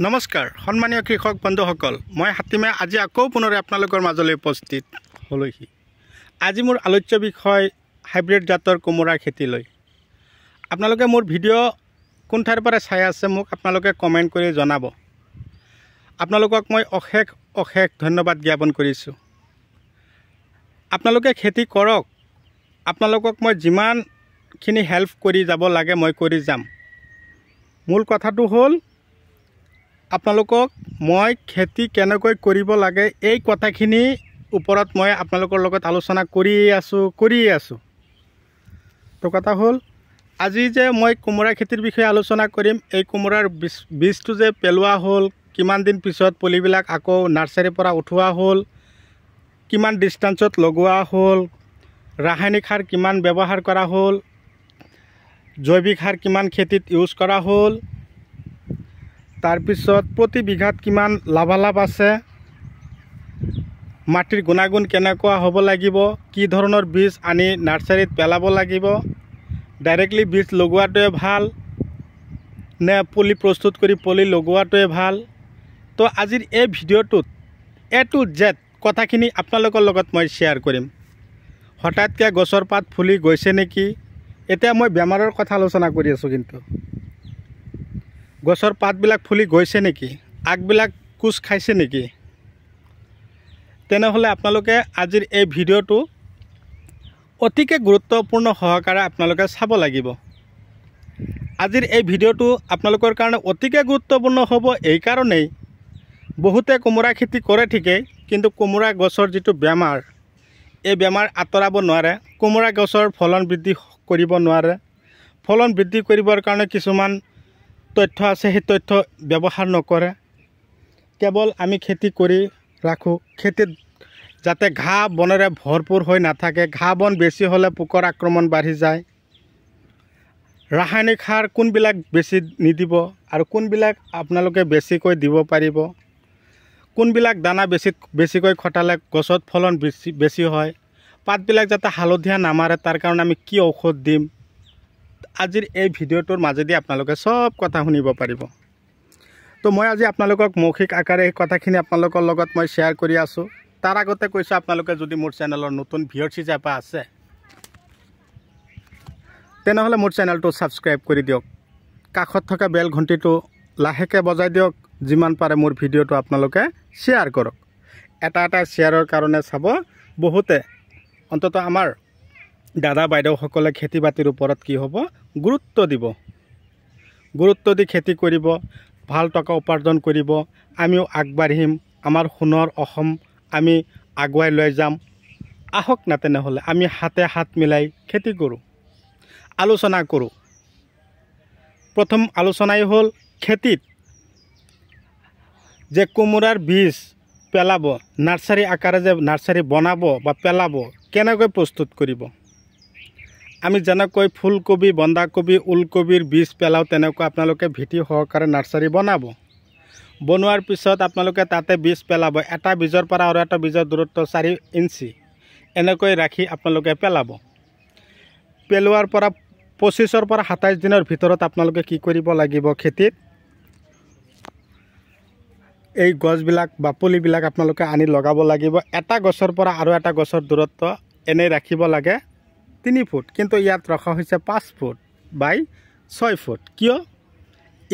নমস্কাৰ সন্মানীয় কৃষক বন্ধুসকল, মই হাতীমে আজি আকৌ পুনৰে আপোনালোকৰ মাজলৈ উপস্থিত হ'লোহি। আজি মোৰ আলোচ্য বিষয় হাইব্ৰিড জাতৰ কোমোৰাৰ খেতি লৈ। আপোনালোকে মোৰ ভিডিঅ' কোন ঠাইৰ পৰা চাই আছে মোক আপোনালোকে কমেণ্ট কৰি জনাব। আপোনালোকক মই অশেষ অশেষ ধন্যবাদ জ্ঞাপন কৰিছোঁ। আপোনালোকে খেতি কৰক, আপোনালোকক মই যিমানখিনি হেল্প কৰি যাব লাগে মই কৰি যাম। মূল কথাটো হ'ল আপোনালোকক মই খেতি কেনেকৈ কৰিব লাগে এই কথাখিনি ওপৰত মই আপোনালোকৰ লগত আলোচনা কৰিয়ে আছোঁ। তো কথা হ'ল আজি যে মই কোমোৰা খেতিৰ বিষয়ে আলোচনা কৰিম। এই কোমোৰাৰ বীজটো যে পেলোৱা হ'ল, কিমান দিন পিছত পুলিবিলাক আকৌ নাৰ্চাৰীৰ পৰা উঠোৱা হ'ল, কিমান ডিষ্টেঞ্চত লগোৱা হ'ল, ৰাসায়নিক সাৰ কিমান ব্যৱহাৰ কৰা হ'ল, জৈৱিক সাৰ কিমান খেতিত ইউজ কৰা হ'ল, তাৰপিছত প্ৰতি বিঘাত কিমান লাভালাভ আছে, মাটিৰ গুণাগুণ কেনেকুৱা হ'ব লাগিব, কি ধৰণৰ বীজ আনি নাৰ্চাৰীত পেলাব লাগিব, ডাইৰেক্টলি বীজ লগোৱাটোৱে ভাল নে পুলি প্ৰস্তুত কৰি পুলি লগোৱাটোৱে ভাল। তো আজিৰ এই ভিডিঅ'টোত A to Z কথাখিনি আপোনালোকৰ লগত মই শ্বেয়াৰ কৰিম। হঠাৎকৈ গছৰ পাত ফুলি গৈছে নেকি, এতিয়া মই বেমাৰৰ কথা আলোচনা কৰি আছোঁ, কিন্তু গছৰ পাতবিলাক ফুলি গৈছে নেকি, আগবিলাক কোচ খাইছে নেকি, তেনেহ'লে আপোনালোকে আজিৰ এই ভিডিঅ'টো অতিকে গুৰুত্বপূৰ্ণ সহকাৰে আপোনালোকে চাব লাগিব। আজিৰ এই ভিডিঅ'টো আপোনালোকৰ কাৰণে অতিকে গুৰুত্বপূৰ্ণ হ'ব এই কাৰণেই, বহুতে কোমোৰা খেতি কৰে ঠিকেই, কিন্তু কোমোৰা গছৰ যিটো বেমাৰ, এই বেমাৰ আঁতৰাব নোৱাৰে। কোমোৰা গছৰ ফলন বৃদ্ধি কৰিব নোৱাৰে। ফলন বৃদ্ধি কৰিবৰ কাৰণে কিছুমান তথ্য আছে, সেই তথ্য ব্যৱহাৰ নকৰে। কেৱল আমি খেতি কৰি ৰাখোঁ, খেতিত যাতে ঘাঁহ বনেৰে ভৰপূৰ হৈ নাথাকে, ঘাঁহ বন বেছি হ'লে পোকৰ আক্ৰমণ বাঢ়ি যায়। ৰাসায়নিক সাৰ কোনবিলাক বেছি নিদিব আৰু কোনবিলাক আপোনালোকে বেছিকৈ দিব পাৰিব, কোনবিলাক দানা বেছিকৈ খটালে গছত ফলন বেছি হয়, পাতবিলাক যাতে হালধীয়া নামাৰে তাৰ কাৰণে আমি কি ঔষধ দিম, আজিৰ এই ভিডিঅ'টোৰ মাজেদি আপোনালোকে চব কথা শুনিব পাৰিব। তো মই আজি আপোনালোকক মৌখিক আকাৰে এই কথাখিনি আপোনালোকৰ লগত মই শ্বেয়াৰ কৰি আছোঁ। তাৰ আগতে কৈছোঁ, আপোনালোকে যদি মোৰ চেনেলৰ নতুন ভিউৱাৰ্ছ হিচাপে আছে তেনেহ'লে মোৰ চেনেলটো ছাবস্ক্ৰাইব কৰি দিয়ক, কাষত থকা বেল ঘণ্টিটো লাহেকৈ বজাই দিয়ক, যিমান পাৰে মোৰ ভিডিঅ'টো আপোনালোকে শ্বেয়াৰ কৰক। এটা শ্বেয়াৰৰ কাৰণে চাব বহুতে, অন্ততঃ আমাৰ দাদা বাইদেউসকলে খেতি বাতিৰ ওপৰত কি হ'ব গুৰুত্ব দিব, গুৰুত্ব দি খেতি কৰিব, ভাল টকা উপাৰ্জন কৰিব, আমিও আগবাঢ়িম, আমাৰ সোণৰ অসম আমি আগুৱাই লৈ যাম। আহক না তেনেহ'লে আমি হাতে হাত মিলাই খেতি কৰোঁ, আলোচনা কৰোঁ। প্ৰথম আলোচনাই হ'ল খেতিত যে কোমোৰাৰ বীজ পেলাব, নাৰ্চাৰী আকাৰে যে নাৰ্চাৰী বনাব বা পেলাব, কেনেকৈ প্ৰস্তুত কৰিব। আমি যেনেকৈ ফুলকবি, বন্ধাকবি, ওলকবিৰ বীজ পেলাওঁ, তেনেকৈ আপোনালোকে ভেটি সহকাৰে নাৰ্চাৰী বনাব। বনোৱাৰ পিছত আপোনালোকে তাতে বীজ পেলাব। এটা বীজৰ পৰা আৰু এটা বীজৰ দূৰত্ব 4 ইঞ্চি এনেকৈ ৰাখি আপোনালোকে পেলাব। পেলোৱাৰ পৰা 25 পৰা 27 দিনৰ ভিতৰত আপোনালোকে কি কৰিব লাগিব, খেতিত এই গছবিলাক বা পুলিবিলাক আপোনালোকে আনি লগাব লাগিব। এটা গছৰ পৰা আৰু এটা গছৰ দূৰত্ব এনেই ৰাখিব লাগে 3 ফুট, কিন্তু ইয়াত ৰখা হৈছে 5 ফুট বাই 6 ফুট। কিয়?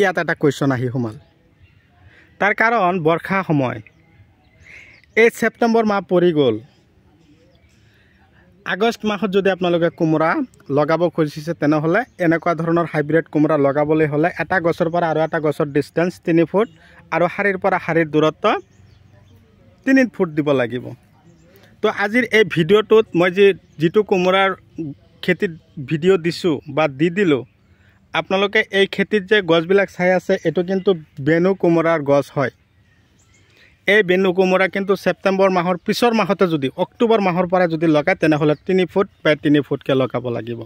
ইয়াত এটা কুৱেশ্যন আহি সোমাল। তাৰ কাৰণ বৰ্ষা সময়, এই ছেপ্টেম্বৰ মাহ পৰি গ'ল। আগষ্ট মাহত যদি আপোনালোকে কোমোৰা লগাব খুজিছে, তেনেহ'লে এনেকুৱা ধৰণৰ হাইব্ৰিড কোমোৰা লগাবলৈ হ'লে এটা গছৰ পৰা আৰু এটা গছৰ ডিষ্টেঞ্চ 3 ফুট আৰু শাৰীৰ পৰা শাৰীৰ দূৰত্ব 3 ফুট দিব লাগিব। তো আজিৰ এই ভিডিঅ'টোত মই যিটো কোমোৰাৰ খেতিত ভিডিঅ' দিছোঁ বা দিলোঁ, আপোনালোকে এই খেতিত যে গছবিলাক চাই আছে, এইটো কিন্তু বেনু কোমোৰাৰ গছ হয়। এই বেনু কোমোৰা কিন্তু ছেপ্টেম্বৰ মাহৰ পিছৰ মাহতে যদি অক্টোবৰ মাহৰ পৰা যদি লগায়, তেনেহ'লে 3 ফুট বাই 3 ফুটকৈ লগাব লাগিব।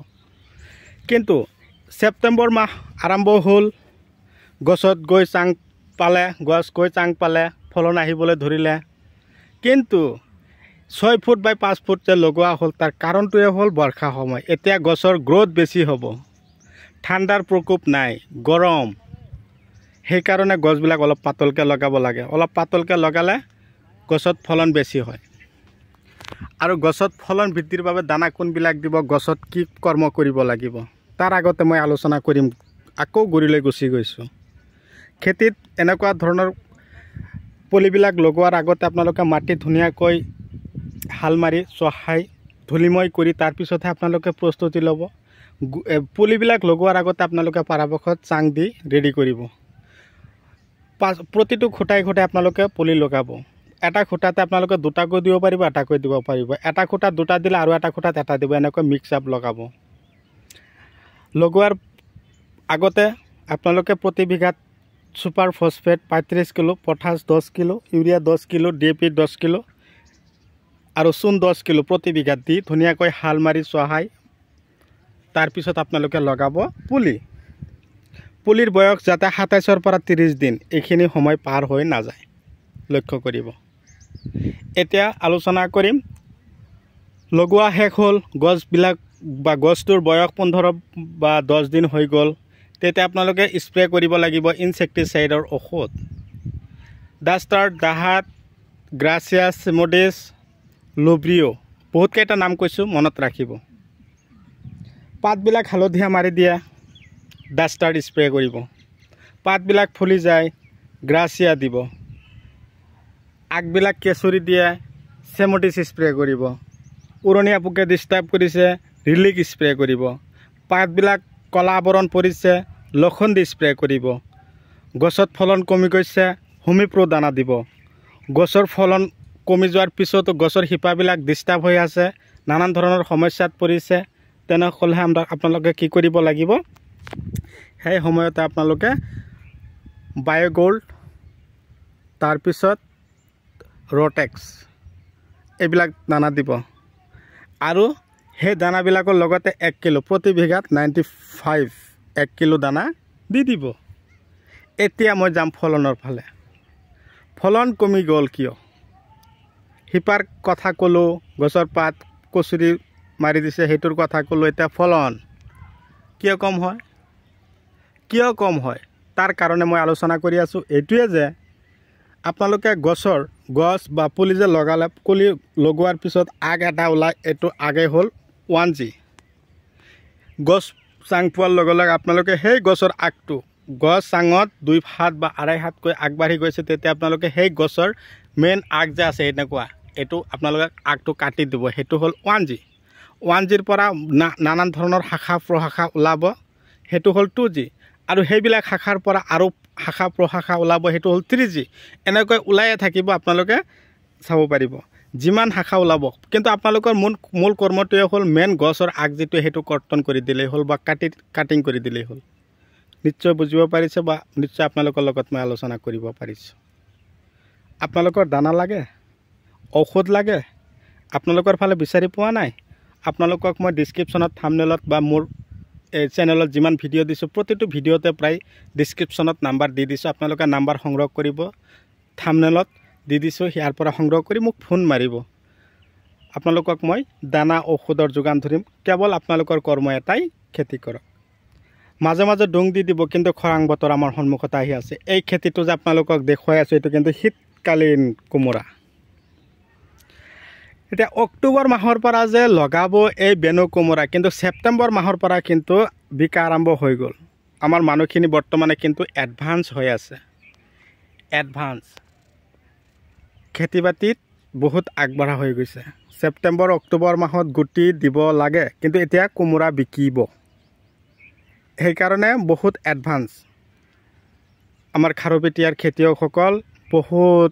কিন্তু ছেপ্টেম্বৰ মাহ আৰম্ভ হ'ল, গছত গৈ চাং পালে, ফলন আহিবলৈ ধৰিলে, কিন্তু 6 ফুট বাই 5 ফুট যে লগোৱা হ'ল, তাৰ কাৰণটোৱে হ'ল বৰ্ষা সময়। এতিয়া গছৰ গ্ৰ'থ বেছি হ'ব, ঠাণ্ডাৰ প্ৰকোপ নাই, গৰম, সেইকাৰণে গছবিলাক অলপ পাতলকৈ লগাব লাগে। অলপ পাতলকৈ লগালে গছত ফলন বেছি হয়। আৰু গছত ফলন বৃদ্ধিৰ বাবে দানা কোনবিলাক দিব, গছত কি কৰ্ম কৰিব লাগিব, তাৰ আগতে মই আলোচনা কৰিম। আকৌ গুৰিলৈ গুচি গৈছোঁ। খেতিত এনেকুৱা ধৰণৰ পুলিবিলাক লগোৱাৰ আগতে আপোনালোকে মাটি ধুনীয়াকৈ হাল মাৰি চহাই ধূলিময় কৰি তাৰপিছতহে আপোনালোকে প্ৰস্তুতি ল'ব। পুলিবিলাক লগোৱাৰ আগতে আপোনালোকে পৰাপক্ষত চাং দি ৰেডি কৰিব। প্ৰতিটো খুঁটাই খুঁটাই আপোনালোকে পুলি লগাব। এটা খুঁটাতে আপোনালোকে দুটাকৈ দিব পাৰিব, এটাকৈ দিব পাৰিব। এটা খুঁটাত দুটা দিলে আৰু এটা খুঁটাত এটা দিব, এনেকৈ মিক্স আপ লগাব। লগোৱাৰ আগতে আপোনালোকে প্ৰতি বিঘাত super phosphate 35 kilo, potash 10 kilo, urea 10 kilo, DAP 10 kilo আৰু চূণ 10 কিলো প্ৰতি বিঘাত দি ধুনীয়াকৈ হাল মাৰি চহাই তাৰপিছত আপোনালোকে লগাব পুলি। পুলিৰ বয়স যাতে 27 পৰা 30 দিন এইখিনি সময় পাৰ হৈ নাযায়, লক্ষ্য কৰিব। এতিয়া আলোচনা কৰিম, লগোৱা শেষ হ'ল, গছবিলাক বা গছটোৰ বয়স 15 বা 10 দিন হৈ গ'ল, তেতিয়া আপোনালোকে স্প্ৰে কৰিব লাগিব ইনছেক্টিচাইডৰ ঔষধ। ডাষ্টাৰ, ডাহাত, গ্ৰাছিয়া, চিমোডিছ, লুব্ৰিঅ, বহুতকেইটা নাম কৈছোঁ, মনত ৰাখিব। পাতবিলাক হালধীয়া মাৰি দিয়া, ডাষ্টাৰ স্প্ৰে কৰিব। পাতবিলাক ফুলি যায়, গ্ৰাছিয়া দিব। আগবিলাক কেঁচুৰি দিয়ে, চিমোডিছ স্প্ৰে কৰিব। উৰণীয়া পোকে ডিষ্টাৰ্ব কৰিছে, ৰিলিক স্প্ৰে কৰিব। পাতবিলাক কলা আৱৰণ পৰিছে, লখণ্ডি স্প্ৰে কৰিব। গছত ফলন কমি গৈছে, হুমিপ্ৰ দানা দিব। গছৰ ফলন কমি যোৱাৰ পিছতো গছৰ শিপাবিলাক ডিষ্টাৰ্ব হৈ আছে, নানান ধৰণৰ সমস্যাত পৰিছে, তেনেহ'লে আপোনালোকে কি কৰিব লাগিব, সেই সময়তে আপোনালোকে বায়'গোল্ড, তাৰপিছত ৰটেক্স এইবিলাক দানা দিব। আৰু সেই দানাবিলাকৰ লগতে 1 কিলো প্ৰতি বিঘাত 95 1 কিলো দানা দি দিব। এতিয়া মই যাম ফলনৰ ফালে। ফলন কমি গ'ল কিয়? শিপাৰ কথা ক'লোঁ, গছৰ পাত কচুৰি মাৰি দিছে, সেইটোৰ কথা ক'লোঁ। এতিয়া ফলন কিয় কম হয়? কিয় কম হয় তাৰ কাৰণে মই আলোচনা কৰি আছোঁ। এইটোৱে যে আপোনালোকে গছ বা পুলি যে লগালে, পুলি লগোৱাৰ পিছত আগ এটা ওলায়, এইটো আগে হ'ল 1G। গছ চাং পোৱাৰ লগে লগে আপোনালোকে সেই গছৰ আগটো, গছ চাঙত 2 হাত বা 2.5 হাতকৈ আগবাঢ়ি গৈছে, তেতিয়া আপোনালোকে সেই গছৰ মেইন আগ যে আছে এনেকুৱা, এইটো আপোনালোকে আগটো কাটি দিব, সেইটো হ'ল 1G। 1Gৰ পৰা নানান ধৰণৰ শাখা প্ৰশাখা ওলাব, সেইটো হ'ল 2G। আৰু সেইবিলাক শাখাৰ পৰা আৰু শাখা প্ৰশাখা ওলাব, সেইটো হ'ল 3G। এনেকৈ ওলাইয়ে থাকিব, আপোনালোকে চাব পাৰিব যিমান শাখা ওলাব। কিন্তু আপোনালোকৰ মূল কৰ্মটোৱে হ'ল মেইন গছৰ আগ যিটো, সেইটো কৰ্তন কৰি দিলেই হ'ল বা কাটিং কৰি দিলেই হ'ল। নিশ্চয় বুজিব পাৰিছে বা নিশ্চয় আপোনালোকৰ লগত মই আলোচনা কৰিব পাৰিছোঁ। আপোনালোকৰ দানা লাগে, ঔষধ লাগে, আপোনালোকৰ ফালে বিচাৰি পোৱা নাই, আপোনালোকক মই ডিছক্ৰিপশ্যনত, থাম্বনেইলত বা মোৰ এই চেনেলত যিমান ভিডিঅ' দিছোঁ, প্ৰতিটো ভিডিঅ'তে প্ৰায় ডিছক্ৰিপশ্যনত নাম্বাৰ দি দিছোঁ। আপোনালোকে নাম্বাৰ সংগ্ৰহ কৰিব, থাম্বনেইলত দি দিছোঁ, ইয়াৰ পৰা সংগ্ৰহ কৰি মোক ফোন মাৰিব। আপোনালোকক মই দানা ঔষধৰ যোগান ধৰিম। কেৱল আপোনালোকৰ কৰ্ম এটাই, খেতি কৰক। মাজে মাজে ডুং দি দিব, কিন্তু খৰাং বতৰ আমাৰ সন্মুখত আহি আছে। এই খেতিটো যে আপোনালোকক দেখুৱাই আছোঁ, এইটো কিন্তু শীতকালীন কোমোৰা। এতিয়া অক্টোবৰ মাহৰ পৰা যে লগাব এই বেনু কোমোৰা, কিন্তু ছেপ্টেম্বৰ মাহৰ পৰা কিন্তু বিকা আৰম্ভ হৈ গ'ল। আমাৰ মানুহখিনি বৰ্তমানে কিন্তু এডভান্স হৈ আছে, এডভান্স খেতি বাতিত বহুত আগবঢ়া হৈ গৈছে। ছেপ্টেম্বৰ অক্টোবৰ মাহত গুটি দিব লাগে, কিন্তু এতিয়া কোমোৰা বিকিব, সেইকাৰণে বহুত এডভান্স। আমাৰ খাৰুপেটীয়াৰ খেতিয়কসকল বহুত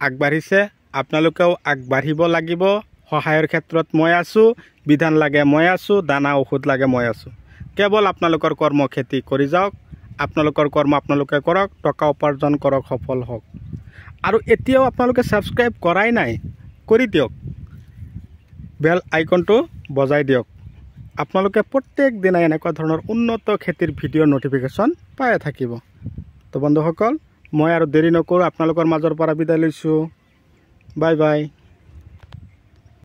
আগবাঢ়িছে, আপোনালোকেও আগবাঢ়িব লাগিব। সহায়ৰ ক্ষেত্ৰত মই আছোঁ, বিধান লাগে মই আছোঁ, দানা ঔষধ লাগে মই আছোঁ। কেৱল আপোনালোকৰ কৰ্ম খেতি কৰি যাওক, আপোনালোকৰ কৰ্ম আপোনালোকে কৰক, টকা উপাৰ্জন কৰক, সফল হওক। আৰু এতিয়াও আপোনালোকে ছাবস্ক্ৰাইব কৰাই নাই, কৰি দিয়ক, বেল আইকনটো বজাই দিয়ক। আপোনালোকে প্ৰত্যেক দিনাই এনেকুৱা ধৰণৰ উন্নত খেতিৰ ভিডিঅ'ৰ নটিফিকেশ্যন পায়ে থাকিব। তো বন্ধুসকল, মই আৰু দেৰি নকৰোঁ, আপোনালোকৰ মাজৰ পৰা বিদায় লৈছোঁ। Bye bye.